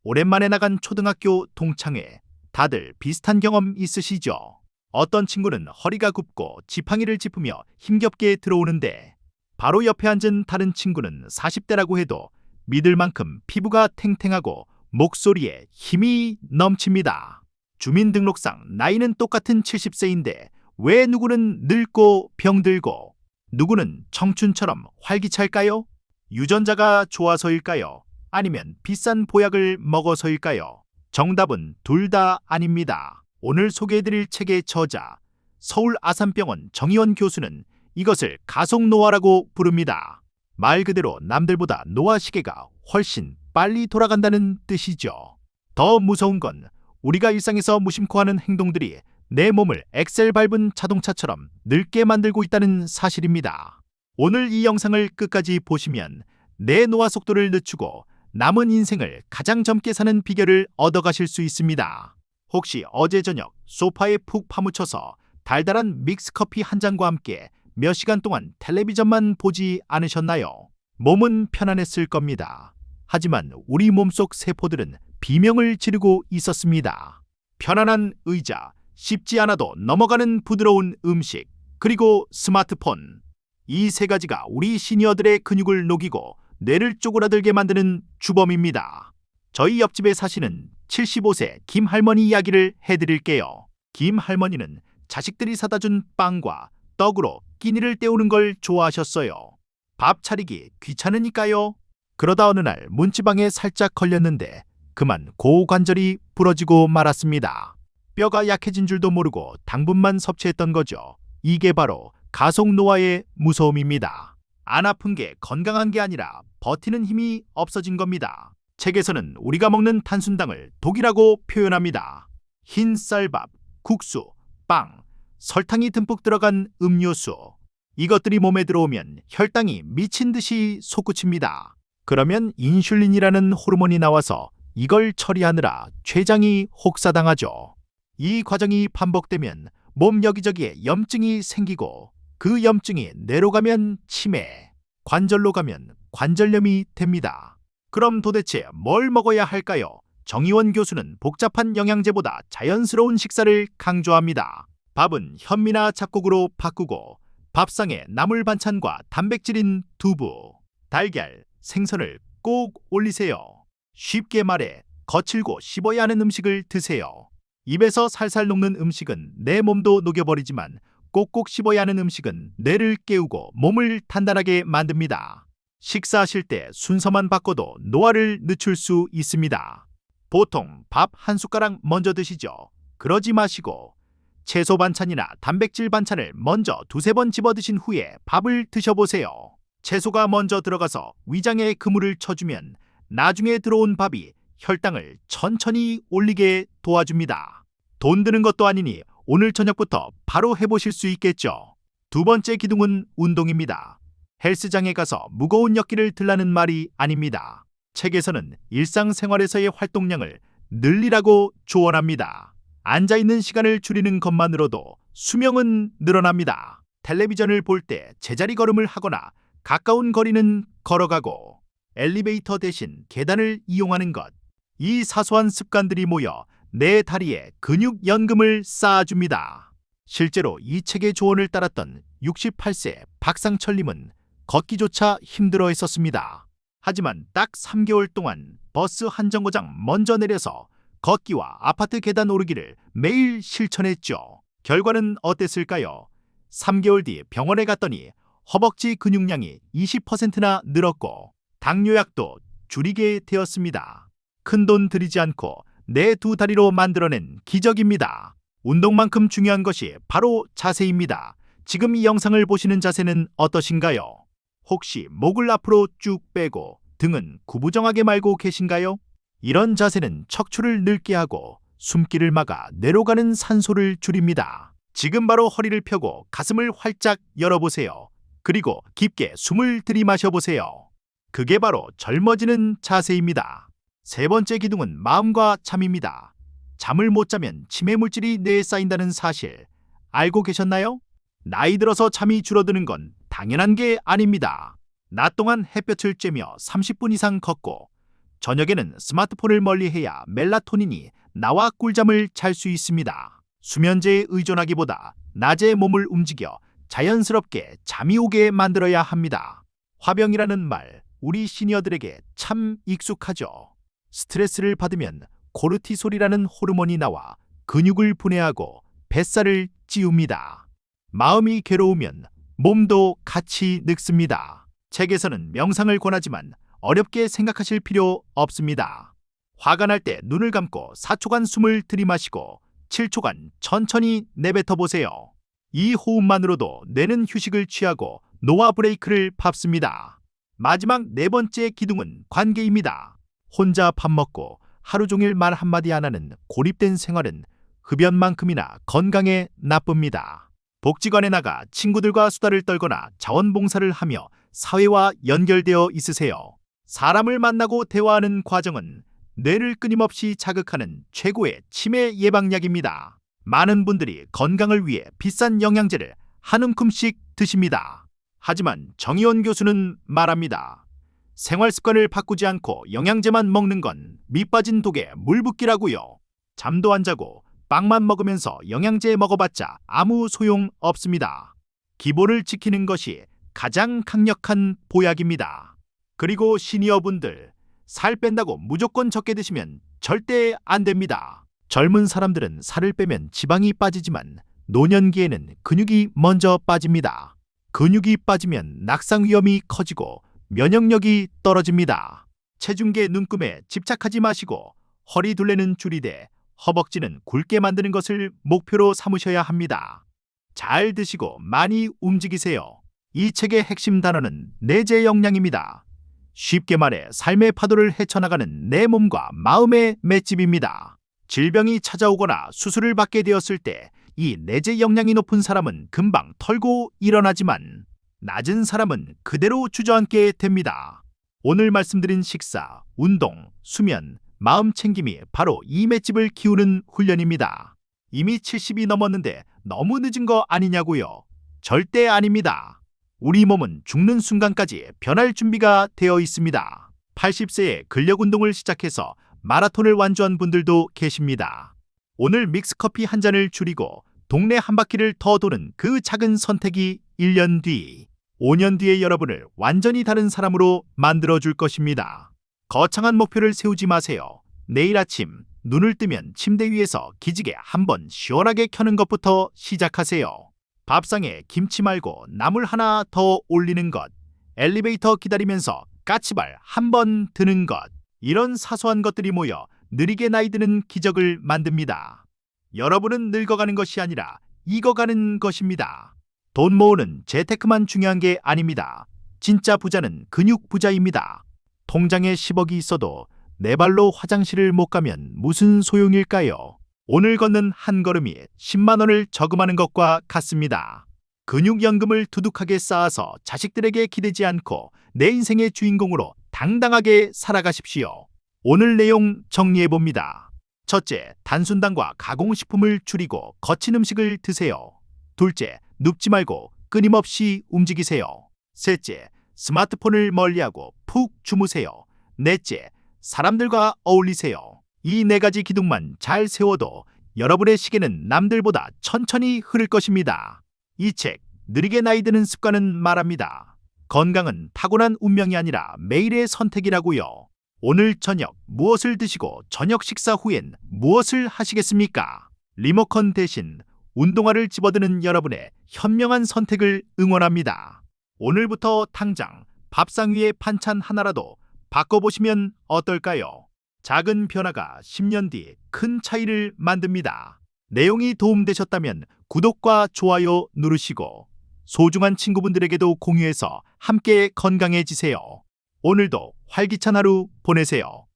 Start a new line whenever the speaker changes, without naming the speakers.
오랜만에 나간 초등학교 동창회, 다들 비슷한 경험 있으시죠? 어떤 친구는 허리가 굽고 지팡이를 짚으며 힘겹게 들어오는데 바로 옆에 앉은 다른 친구는 40대라고 해도 믿을 만큼 피부가 탱탱하고 목소리에 힘이 넘칩니다. 주민등록상 나이는 똑같은 70세인데 왜 누구는 늙고 병들고 누구는 청춘처럼 활기찰까요? 유전자가 좋아서일까요? 아니면 비싼 보약을 먹어서일까요? 정답은 둘 다 아닙니다. 오늘 소개해드릴 책의 저자, 서울 아산병원 정의원 교수는 이것을 가속노화라고 부릅니다. 말 그대로 남들보다 노화 시계가 훨씬 빨리 돌아간다는 뜻이죠. 더 무서운 건 우리가 일상에서 무심코 하는 행동들이 내 몸을 엑셀 밟은 자동차처럼 늙게 만들고 있다는 사실입니다. 오늘 이 영상을 끝까지 보시면 내 노화 속도를 늦추고 남은 인생을 가장 젊게 사는 비결을 얻어가실 수 있습니다. 혹시 어제 저녁 소파에 푹 파묻혀서 달달한 믹스커피 한 잔과 함께 몇 시간 동안 텔레비전만 보지 않으셨나요? 몸은 편안했을 겁니다. 하지만 우리 몸속 세포들은 비명을 지르고 있었습니다. 편안한 의자, 씹지 않아도 넘어가는 부드러운 음식, 그리고 스마트폰. 이 세 가지가 우리 시니어들의 근육을 녹이고 뇌를 쪼그라들게 만드는 주범입니다. 저희 옆집에 사시는 75세 김할머니 이야기를 해드릴게요. 김할머니는 자식들이 사다 준 빵과 떡으로 끼니를 때우는 걸 좋아하셨어요. 밥 차리기 귀찮으니까요. 그러다 어느 날 문지방에 살짝 걸렸는데 그만 고관절이 부러지고 말았습니다. 뼈가 약해진 줄도 모르고 당분만 섭취했던 거죠. 이게 바로 가속노화의 무서움입니다. 안 아픈 게 건강한 게 아니라 버티는 힘이 없어진 겁니다. 책에서는 우리가 먹는 탄순당을 독이라고 표현합니다. 흰 쌀밥, 국수, 빵, 설탕이 듬뿍 들어간 음료수. 이것들이 몸에 들어오면 혈당이 미친 듯이 솟구칩니다. 그러면 인슐린이라는 호르몬이 나와서 이걸 처리하느라 췌장이 혹사당하죠. 이 과정이 반복되면 몸 여기저기에 염증이 생기고 그 염증이 뇌로 가면 치매, 관절로 가면 관절염이 됩니다. 그럼 도대체 뭘 먹어야 할까요? 정의원 교수는 복잡한 영양제보다 자연스러운 식사를 강조합니다. 밥은 현미나 잡곡으로 바꾸고 밥상에 나물 반찬과 단백질인 두부, 달걀, 생선을 꼭 올리세요. 쉽게 말해 거칠고 씹어야 하는 음식을 드세요. 입에서 살살 녹는 음식은 내 몸도 녹여버리지만 꼭꼭 씹어야 하는 음식은 뇌를 깨우고 몸을 단단하게 만듭니다. 식사하실 때 순서만 바꿔도 노화를 늦출 수 있습니다. 보통 밥 한 숟가락 먼저 드시죠. 그러지 마시고 채소 반찬이나 단백질 반찬을 먼저 두세 번 집어 드신 후에 밥을 드셔보세요. 채소가 먼저 들어가서 위장에 그물을 쳐주면 나중에 들어온 밥이 혈당을 천천히 올리게 도와줍니다. 돈 드는 것도 아니니 오늘 저녁부터 바로 해보실 수 있겠죠. 두 번째 기둥은 운동입니다. 헬스장에 가서 무거운 역기를 들라는 말이 아닙니다. 책에서는 일상생활에서의 활동량을 늘리라고 조언합니다. 앉아있는 시간을 줄이는 것만으로도 수명은 늘어납니다. 텔레비전을 볼 때 제자리 걸음을 하거나 가까운 거리는 걸어가고 엘리베이터 대신 계단을 이용하는 것. 이 사소한 습관들이 모여 내 다리에 근육 연금을 쌓아줍니다. 실제로 이 책의 조언을 따랐던 68세 박상철님은 걷기조차 힘들어 했었습니다. 하지만 딱 3개월 동안 버스 한 정거장 먼저 내려서 걷기와 아파트 계단 오르기를 매일 실천했죠. 결과는 어땠을까요? 3개월 뒤 병원에 갔더니 허벅지 근육량이 20%나 늘었고 당뇨약도 줄이게 되었습니다. 큰돈 들이지 않고 내 두 다리로 만들어낸 기적입니다. 운동만큼 중요한 것이 바로 자세입니다. 지금 이 영상을 보시는 자세는 어떠신가요? 혹시 목을 앞으로 쭉 빼고 등은 구부정하게 말고 계신가요? 이런 자세는 척추를 늙게 하고 숨기를 막아 뇌로 가는 산소를 줄입니다. 지금 바로 허리를 펴고 가슴을 활짝 열어보세요. 그리고 깊게 숨을 들이마셔보세요. 그게 바로 젊어지는 자세입니다. 세 번째 기둥은 마음과 잠입니다. 잠을 못 자면 치매 물질이 뇌에 쌓인다는 사실 알고 계셨나요? 나이 들어서 잠이 줄어드는 건 당연한 게 아닙니다. 낮 동안 햇볕을 쬐며 30분 이상 걷고 저녁에는 스마트폰을 멀리해야 멜라토닌이 나와 꿀잠을 잘 수 있습니다. 수면제에 의존하기보다 낮에 몸을 움직여 자연스럽게 잠이 오게 만들어야 합니다. 화병이라는 말, 우리 시니어들에게 참 익숙하죠. 스트레스를 받으면 코르티솔이라는 호르몬이 나와 근육을 분해하고 뱃살을 찌웁니다. 마음이 괴로우면 몸도 같이 늙습니다. 책에서는 명상을 권하지만 어렵게 생각하실 필요 없습니다. 화가 날 때 눈을 감고 4초간 숨을 들이마시고 7초간 천천히 내뱉어 보세요. 이 호흡만으로도 뇌는 휴식을 취하고 노화 브레이크를 밟습니다. 마지막 네 번째 기둥은 관계입니다. 혼자 밥 먹고 하루 종일 말 한마디 안 하는 고립된 생활은 흡연만큼이나 건강에 나쁩니다. 복지관에 나가 친구들과 수다를 떨거나 자원봉사를 하며 사회와 연결되어 있으세요. 사람을 만나고 대화하는 과정은 뇌를 끊임없이 자극하는 최고의 치매 예방약입니다. 많은 분들이 건강을 위해 비싼 영양제를 한 움큼씩 드십니다. 하지만 정의원 교수는 말합니다. 생활 습관을 바꾸지 않고 영양제만 먹는 건 밑빠진 독에 물 붓기라고요. 잠도 안 자고 빵만 먹으면서 영양제 먹어봤자 아무 소용 없습니다. 기본을 지키는 것이 가장 강력한 보약입니다. 그리고 시니어분들, 살 뺀다고 무조건 적게 드시면 절대 안 됩니다. 젊은 사람들은 살을 빼면 지방이 빠지지만 노년기에는 근육이 먼저 빠집니다. 근육이 빠지면 낙상 위험이 커지고 면역력이 떨어집니다. 체중계 눈금에 집착하지 마시고 허리 둘레는 줄이되 허벅지는 굵게 만드는 것을 목표로 삼으셔야 합니다. 잘 드시고 많이 움직이세요. 이 책의 핵심 단어는 내재 역량입니다. 쉽게 말해 삶의 파도를 헤쳐나가는 내 몸과 마음의 맷집입니다. 질병이 찾아오거나 수술을 받게 되었을 때 이 내재 역량이 높은 사람은 금방 털고 일어나지만 낮은 사람은 그대로 주저앉게 됩니다. 오늘 말씀드린 식사, 운동, 수면, 마음 챙김이 바로 이 맷집을 키우는 훈련입니다. 이미 70이 넘었는데 너무 늦은 거 아니냐고요? 절대 아닙니다. 우리 몸은 죽는 순간까지 변할 준비가 되어 있습니다. 80세에 근력 운동을 시작해서 마라톤을 완주한 분들도 계십니다. 오늘 믹스커피 한 잔을 줄이고 동네 한 바퀴를 더 도는 그 작은 선택이 1년 뒤, 5년 뒤의 여러분을 완전히 다른 사람으로 만들어줄 것입니다. 거창한 목표를 세우지 마세요. 내일 아침 눈을 뜨면 침대 위에서 기지개 한번 시원하게 켜는 것부터 시작하세요. 밥상에 김치 말고 나물 하나 더 올리는 것, 엘리베이터 기다리면서 까치발 한번 드는 것, 이런 사소한 것들이 모여 느리게 나이 드는 기적을 만듭니다. 여러분은 늙어가는 것이 아니라 익어가는 것입니다. 돈 모으는 재테크만 중요한 게 아닙니다. 진짜 부자는 근육 부자입니다. 통장에 10억이 있어도 내 발로 화장실을 못 가면 무슨 소용일까요? 오늘 걷는 한 걸음이 10만 원을 저금하는 것과 같습니다. 근육연금을 두둑하게 쌓아서 자식들에게 기대지 않고 내 인생의 주인공으로 당당하게 살아가십시오. 오늘 내용 정리해봅니다. 첫째, 단순당과 가공식품을 줄이고 거친 음식을 드세요. 둘째, 눕지 말고 끊임없이 움직이세요. 셋째, 스마트폰을 멀리하고 푹 주무세요. 넷째, 사람들과 어울리세요. 이 네 가지 기둥만 잘 세워도 여러분의 시계는 남들보다 천천히 흐를 것입니다. 이 책, 느리게 나이 드는 습관은 말합니다. 건강은 타고난 운명이 아니라 매일의 선택이라고요. 오늘 저녁 무엇을 드시고 저녁 식사 후엔 무엇을 하시겠습니까? 리모컨 대신 운동화를 집어드는 여러분의 현명한 선택을 응원합니다. 오늘부터 당장 밥상 위에 반찬 하나라도 바꿔보시면 어떨까요? 작은 변화가 10년 뒤 큰 차이를 만듭니다. 내용이 도움되셨다면 구독과 좋아요 누르시고 소중한 친구분들에게도 공유해서 함께 건강해지세요. 오늘도 활기찬 하루 보내세요.